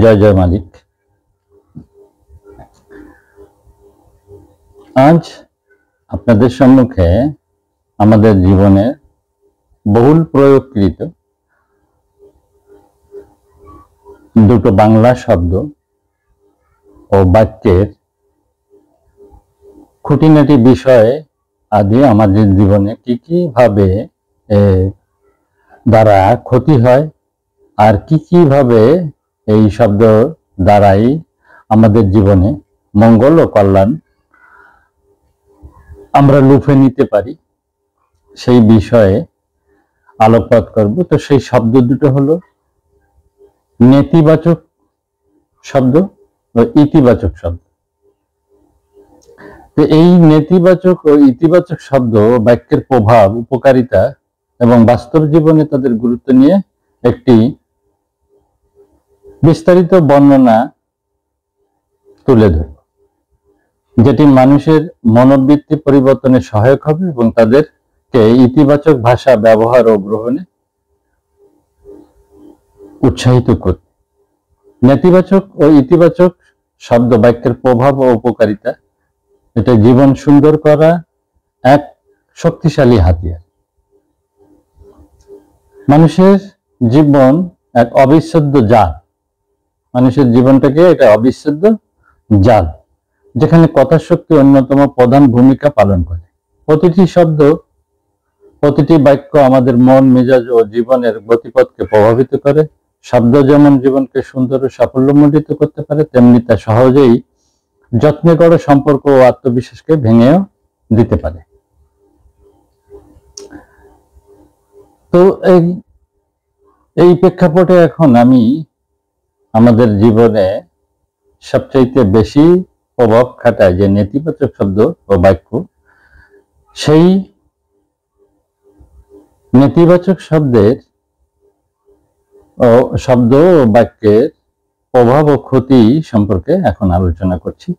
জয় জয় মালিক। আজ আপনাদের সম্মুখে আমাদের জীবনে বহুল প্রয়োগকৃত দুটো বাংলা শব্দ ও বাক্যের খুঁটিনাটি বিষয়ে আদি আমাদের জীবনে কি কি ভাবে দ্বারা ক্ষতি হয় আর কি কি ভাবে এই শব্দ দ্বারাই আমাদের জীবনে মঙ্গল ও কল্যাণ আমরা লুফে নিতে পারি, সেই বিষয়ে আলোকপাত করব। তো সেই শব্দ দুটো হলো নেতিবাচক শব্দ ও ইতিবাচক শব্দ। তো এই নেতিবাচক ও ইতিবাচক শব্দ বাক্যের প্রভাব, উপকারিতা এবং বাস্তব জীবনে তাদের গুরুত্ব নিয়ে একটি বিস্তারিত বর্ণনা তুলে ধরব, যেটি মানুষের মনোবৃত্তি পরিবর্তনে সহায়ক হবে এবং তাদেরকে ইতিবাচক ভাষা ব্যবহার ও গ্রহণে উৎসাহিত করবে। নেতিবাচক ও ইতিবাচক শব্দ বাক্যের প্রভাব ও উপকারিতা, এটা জীবন সুন্দর করা এক শক্তিশালী হাতিয়ার। মানুষের জীবন এক অবিচ্ছেদ্য জাল, মানুষের জীবনটাকে একটা অবিচ্ছেদ্য জাল, যেখানে কথার শক্তি অন্যতম প্রধান ভূমিকা পালন করে। প্রতিটি শব্দ, প্রতিটি বাক্য আমাদের মন, মেজাজ ও জীবনের গতিপথকে প্রভাবিত করে। শব্দ যেমন জীবনকে সুন্দর ও সাফল্যমণ্ডিত করতে পারে, তেমনি তা সহজেই যত্নে গড়া সম্পর্ক ও আত্মবিশ্বাসকে ভেঙেও দিতে পারে। তো এই প্রেক্ষাপটে এখন আমি আমাদের জীবনে সবচাইতে বেশি প্রভাব খাটায় যে নেতিবাচক শব্দ ও বাক্য, সেই নেতিবাচক শব্দ ও বাক্যের প্রভাব ও ক্ষতি সম্পর্কে এখন আলোচনা করছি।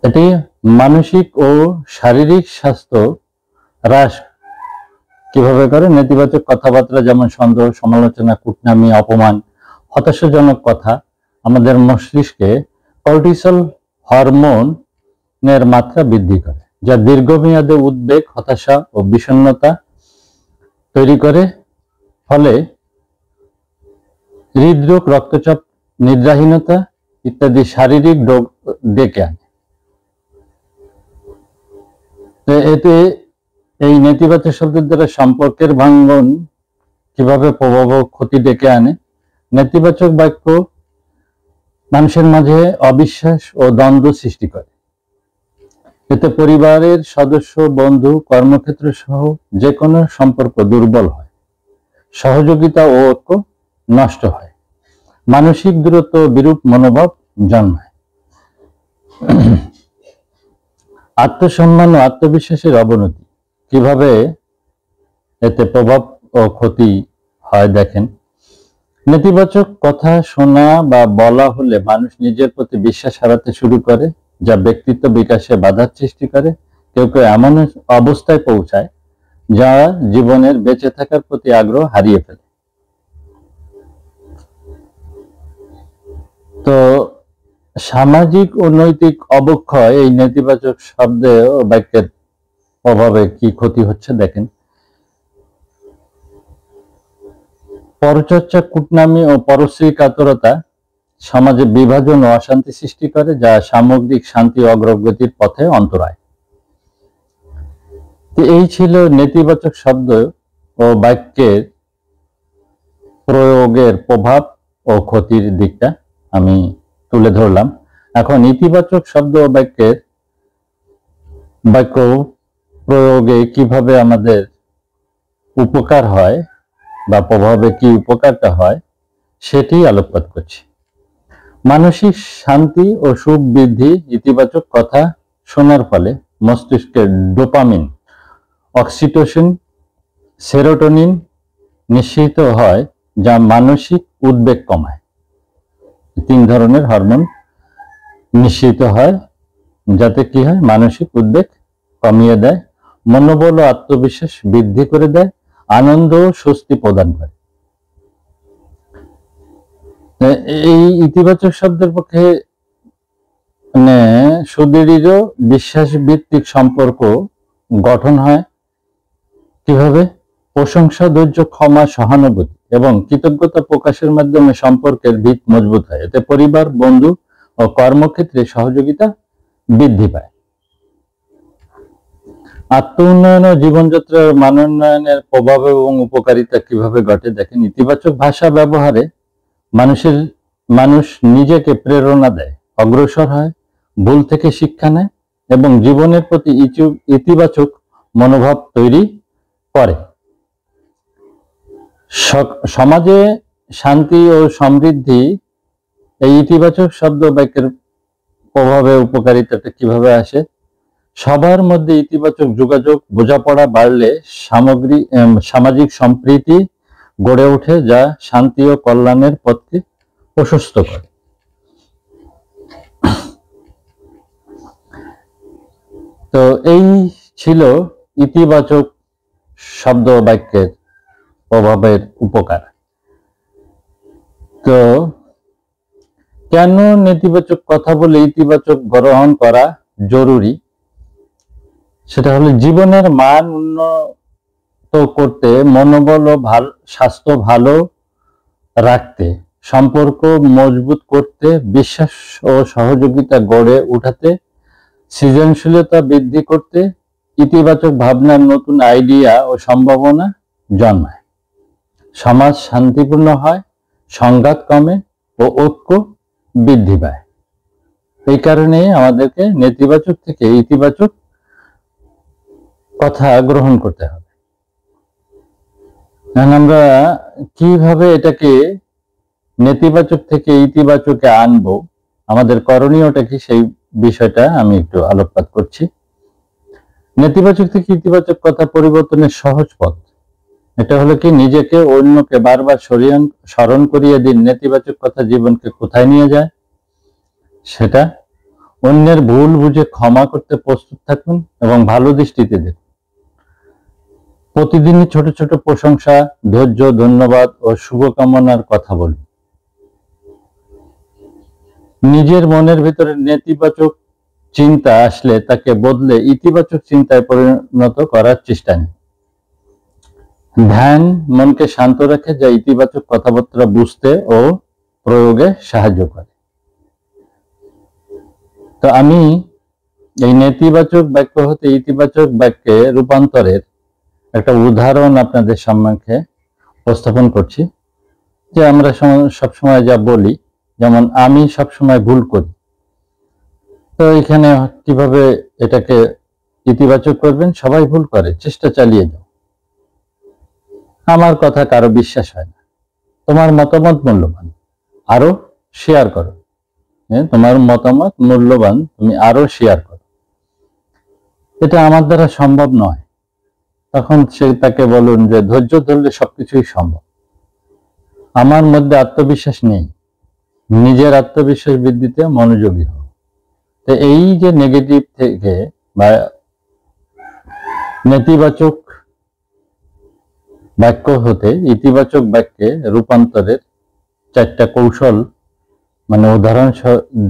এটি মানসিক ও শারীরিক স্বাস্থ্য হ্রাস কিভাবে করে। নেতিবাচক কথাবার্তা যেমন সন্দেহ, সমালোচনা, কুটনামি, অপমান, হতাশাজনক কথা আমাদের মস্তিষ্কে কর্টিসল হরমোনের মাত্রা বৃদ্ধি করে, যা দীর্ঘমেয়াদে উদ্বেগ, হতাশা ও বিষণ্ণতা তৈরি করে, ফলে হৃদরোগ, রক্তচাপ, নিদ্রাহীনতা ইত্যাদি শারীরিক রোগ ডেকে আনে। এতে এই নেতিবাচক শব্দের দ্বারা সম্পর্কের ভাঙ্গন কিভাবে প্রভাব ও ক্ষতি ডেকে আনে। নেতিবাচক বাক্য মানুষের মাঝে অবিশ্বাস ও দ্বন্দ্ব সৃষ্টি করে। এতে পরিবারের সদস্য, বন্ধু, কর্মক্ষেত্র সহ যে কোনো সম্পর্ক দুর্বল হয়, সহযোগিতা ও ঐক্য নষ্ট হয়, মানসিক দূরত্ব, বিরূপ মনোভাব জন্মায়। আত্মসম্মান ও আত্মবিশ্বাসের অবনতি কিভাবে এতে প্রভাব ও ক্ষতি হয় দেখেন। নেতিবাচক কথা শোনা বা বলা হলে মানুষ নিজের প্রতি বিশ্বাস হারাতে শুরু করে, যা ব্যক্তিত্ব বিকাশে বাধার সৃষ্টি করে। কেউ কেউ এমন অবস্থায় পৌঁছায় যা জীবনের বেঁচে থাকার প্রতি আগ্রহ হারিয়ে ফেলে। তো সামাজিক ও নৈতিক অবক্ষয় এই নেতিবাচক শব্দে ও বাক্যের প্রভাবে কি ক্ষতি হচ্ছে দেখেন। পরচর্চা, কুটনামি ও পরশ্রী কাতরতা সমাজে বিভাজন ও অশান্তি সৃষ্টি করে, যা সামগ্রিক শান্তি ও অগ্রগতির পথে অন্তরায়। এই ছিল নেতিবাচক শব্দ ও বাক্যের প্রয়োগের প্রভাব ও ক্ষতির দিকটা আমি তুলে ধরলাম। এখন ইতিবাচক শব্দ ও বাক্য প্রয়োগে কিভাবে আমাদের উপকার হয় বা প্রভাবে কি উপকারটা হয় সেটি আলোকপাত করছি। মানসিক শান্তি ও সুখ বৃদ্ধি। ইতিবাচক কথা শোনার ফলে মস্তিষ্কে ডোপামিন, অক্সিটোসিন, সেরোটোনিন নিঃসৃত হয়, যা মানসিক উদ্বেগ কমায়। 3 ধরনের হরমোন নিঃসৃত হয়, যাতে কি হয়, মানসিক উদ্বেগ কমিয়ে দেয়, মনোবল ও আত্মবিশ্বাস বৃদ্ধি করে দেয়, আনন্দ ও স্বস্তি প্রদান করে। এই ইতিবাচক শব্দের পক্ষে মানে সুদৃঢ় বিশ্বাস ভিত্তিক সম্পর্ক গঠন হয় কিভাবে? প্রশংসা, ধৈর্য, ক্ষমা, সহানুভূতি এবং কৃতজ্ঞতা প্রকাশের মাধ্যমে সম্পর্কের ভিত মজবুত হয়। এতে পরিবার, বন্ধু ও কর্মক্ষেত্রে সহযোগিতা বৃদ্ধি পায়। আত্ম উন্নয়ন ও জীবনযাত্রার মানোন্নয়নের প্রভাব এবং উপকারিতা কিভাবে ঘটে দেখেন। ইতিবাচক ভাষা ব্যবহারে মানুষ নিজেকে প্রেরণা দেয়, অগ্রসর হয়, ভুল থেকে শিক্ষা নেয় এবং জীবনের প্রতি ইতিবাচক মনোভাব তৈরি করে। সমাজে শান্তি ও সমৃদ্ধি এই ইতিবাচক শব্দ বাক্যের প্রভাবে উপকারিতাটা কিভাবে আসে? সবার মধ্যে ইতিবাচক যোগাযোগ, বোঝাপড়া বাড়লে সামাজিক সম্প্রীতি গড়ে ওঠে, যা শান্তি ও কল্যাণের পথকে প্রশস্ত করে। তো এই ছিল ইতিবাচক শব্দ বাক্যের প্রভাবের উপকার। তো কেন নেতিবাচক কথা বলে ইতিবাচক গ্রহণ করা জরুরি? সেটা হলো জীবনের মান উন্নত করতে, মনোবল ও স্বাস্থ্য ভালো রাখতে, সম্পর্ক মজবুত করতে, বিশ্বাস ও সহযোগিতা গড়ে উঠাতে, সৃজনশীলতা বৃদ্ধি করতে, ইতিবাচক ভাবনার নতুন আইডিয়া ও সম্ভাবনা জন্মায়। সমাজ শান্তিপূর্ণ হয়, সংঘাত কমে ও ঐক্য বৃদ্ধি পায়। এই কারণে আমাদেরকে নেতিবাচক থেকে ইতিবাচক কথা গ্রহণ করতে হবে। আমরা কিভাবে এটাকে নেতিবাচক থেকে ইতিবাচকে আনবো, আমাদের করণীয়টা কি, সেই বিষয়টা আমি একটু আলোকপাত করছি। নেতিবাচক থেকে ইতিবাচক কথা পরিবর্তনের সহজ পথ এটা হলো কি, নিজেকে অন্যকে বারবার স্মরণ করিয়ে দিন নেতিবাচক কথা জীবনকে কোথায় নিয়ে যায় সেটা। অন্যের ভুল বুঝে ক্ষমা করতে প্রস্তুত থাকুন এবং ভালো দৃষ্টিতে দেখুন। প্রতিদিনই ছোট ছোট প্রশংসা, ধৈর্য, ধন্যবাদ ও শুভকামনার কথা বলুন। নিজের মনের ভিতরে নেতিবাচক চিন্তা আসলে তাকে বদলে ইতিবাচক চিন্তায় পরিণত করার চেষ্টা নিন। ধ্যান মনকে শান্ত রাখে, যা ইতিবাচক কথাবার্তা বুঝতে ও প্রয়োগে সাহায্য করে। তো আমি এই নেতিবাচক বাক্য হতে ইতিবাচক বাক্যে রূপান্তরের একটা উদাহরণ আপনাদের সম্মুখে উপস্থাপন করছি। যে আমরা সবসময় যা বলি, যেমন আমি সবসময় ভুল করি, তো এখানে কিভাবে এটাকে ইতিবাচক করবেন? সবাই ভুল করে, চেষ্টা চালিয়ে যাও। আমার কথা কারো বিশ্বাস হয় না, তোমার মতামত মূল্যবান, আরো শেয়ার করো। তোমার মতামত মূল্যবান, তুমি আরো শেয়ার করো। এটা আমার দ্বারা সম্ভব নয়। তখন তাকে বলুন যে ধৈর্য ধরলে সবকিছুই সম্ভব। আমার মধ্যে আত্মবিশ্বাস নেই, নিজের আত্মবিশ্বাস বৃদ্ধিতে মনোযোগী হও। তো এই যে নেগেটিভ থেকে বা নেতিবাচক বাক্য হতে ইতিবাচক বাক্যে রূপান্তরের 4টা কৌশল উদাহরণ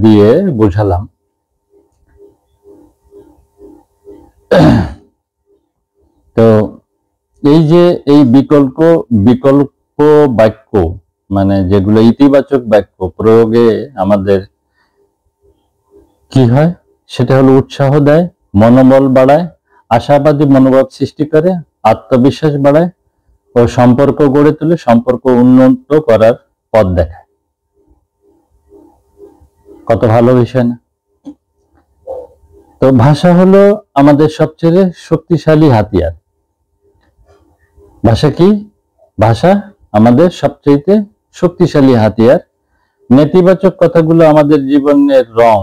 দিয়ে বোঝালাম। তো এই যে এই বিকল্প বাক্য যেগুলো ইতিবাচক বাক্য প্রয়োগে আমাদের কি হয়, সেটা হলো উৎসাহ দেয়, মনোবল বাড়ায়, আশাবাদী মনোভাব সৃষ্টি করে, আত্মবিশ্বাস বাড়ায় ও সম্পর্ক গড়ে তোলে, সম্পর্ক উন্নত করার পথ দেখায়। কত ভালো বিষয় না? তো ভাষা হলো আমাদের সবচেয়ে শক্তিশালী হাতিয়ার। ভাষা কি? ভাষা আমাদের সবচেয়ে শক্তিশালী হাতিয়ার। নেতিবাচক কথাগুলো আমাদের জীবনের রং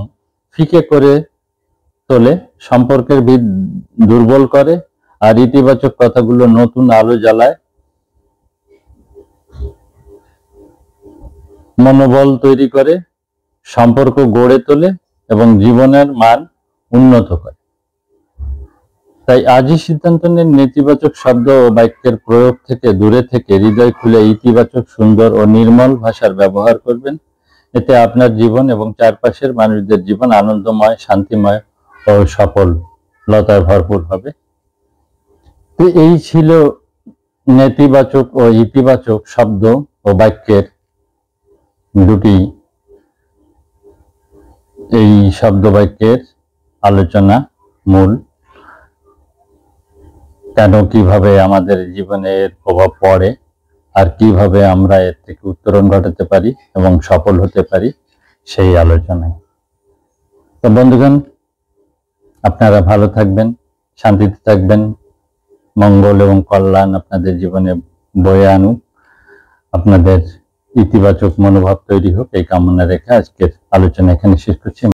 ফিকে করে তোলে, সম্পর্কের ভিত দুর্বল করে, আর ইতিবাচক কথাগুলো নতুন আলো জ্বালায়, মনোবল তৈরি করে, সম্পর্ক গড়ে তোলে এবং জীবনের মান উন্নত করে। তাই আজই সিদ্ধান্ত নেন নেতিবাচক শব্দ ও বাক্যের প্রয়োগ থেকে দূরে থেকে হৃদয় খুলে ইতিবাচক, সুন্দর ও নির্মল ভাষার ব্যবহার করবেন। এতে আপনার জীবন এবং চারপাশের মানুষদের জীবন আনন্দময়, শান্তিময় ও সফলতায় ভরপুর হবে। তো এই ছিল নেতিবাচক ও ইতিবাচক শব্দ ও বাক্যের দুটি এই শব্দ বাক্যের আলোচনা মূল, কেন কিভাবে আমাদের জীবনের প্রভাব পড়ে আর কিভাবে আমরা এর থেকে উত্তরণ ঘটাতে পারি এবং সফল হতে পারি সেই আলোচনায়। তো বন্ধুগণ, আপনারা ভালো থাকবেন, শান্তিতে থাকবেন, মঙ্গল এবং কল্যাণ আপনাদের জীবনে বয়ে আনুক, আপনাদের ইতিবাচক মনোভাব তৈরি হোক এই কামনা রেখে আজকের আলোচনা এখানে শেষ করছি।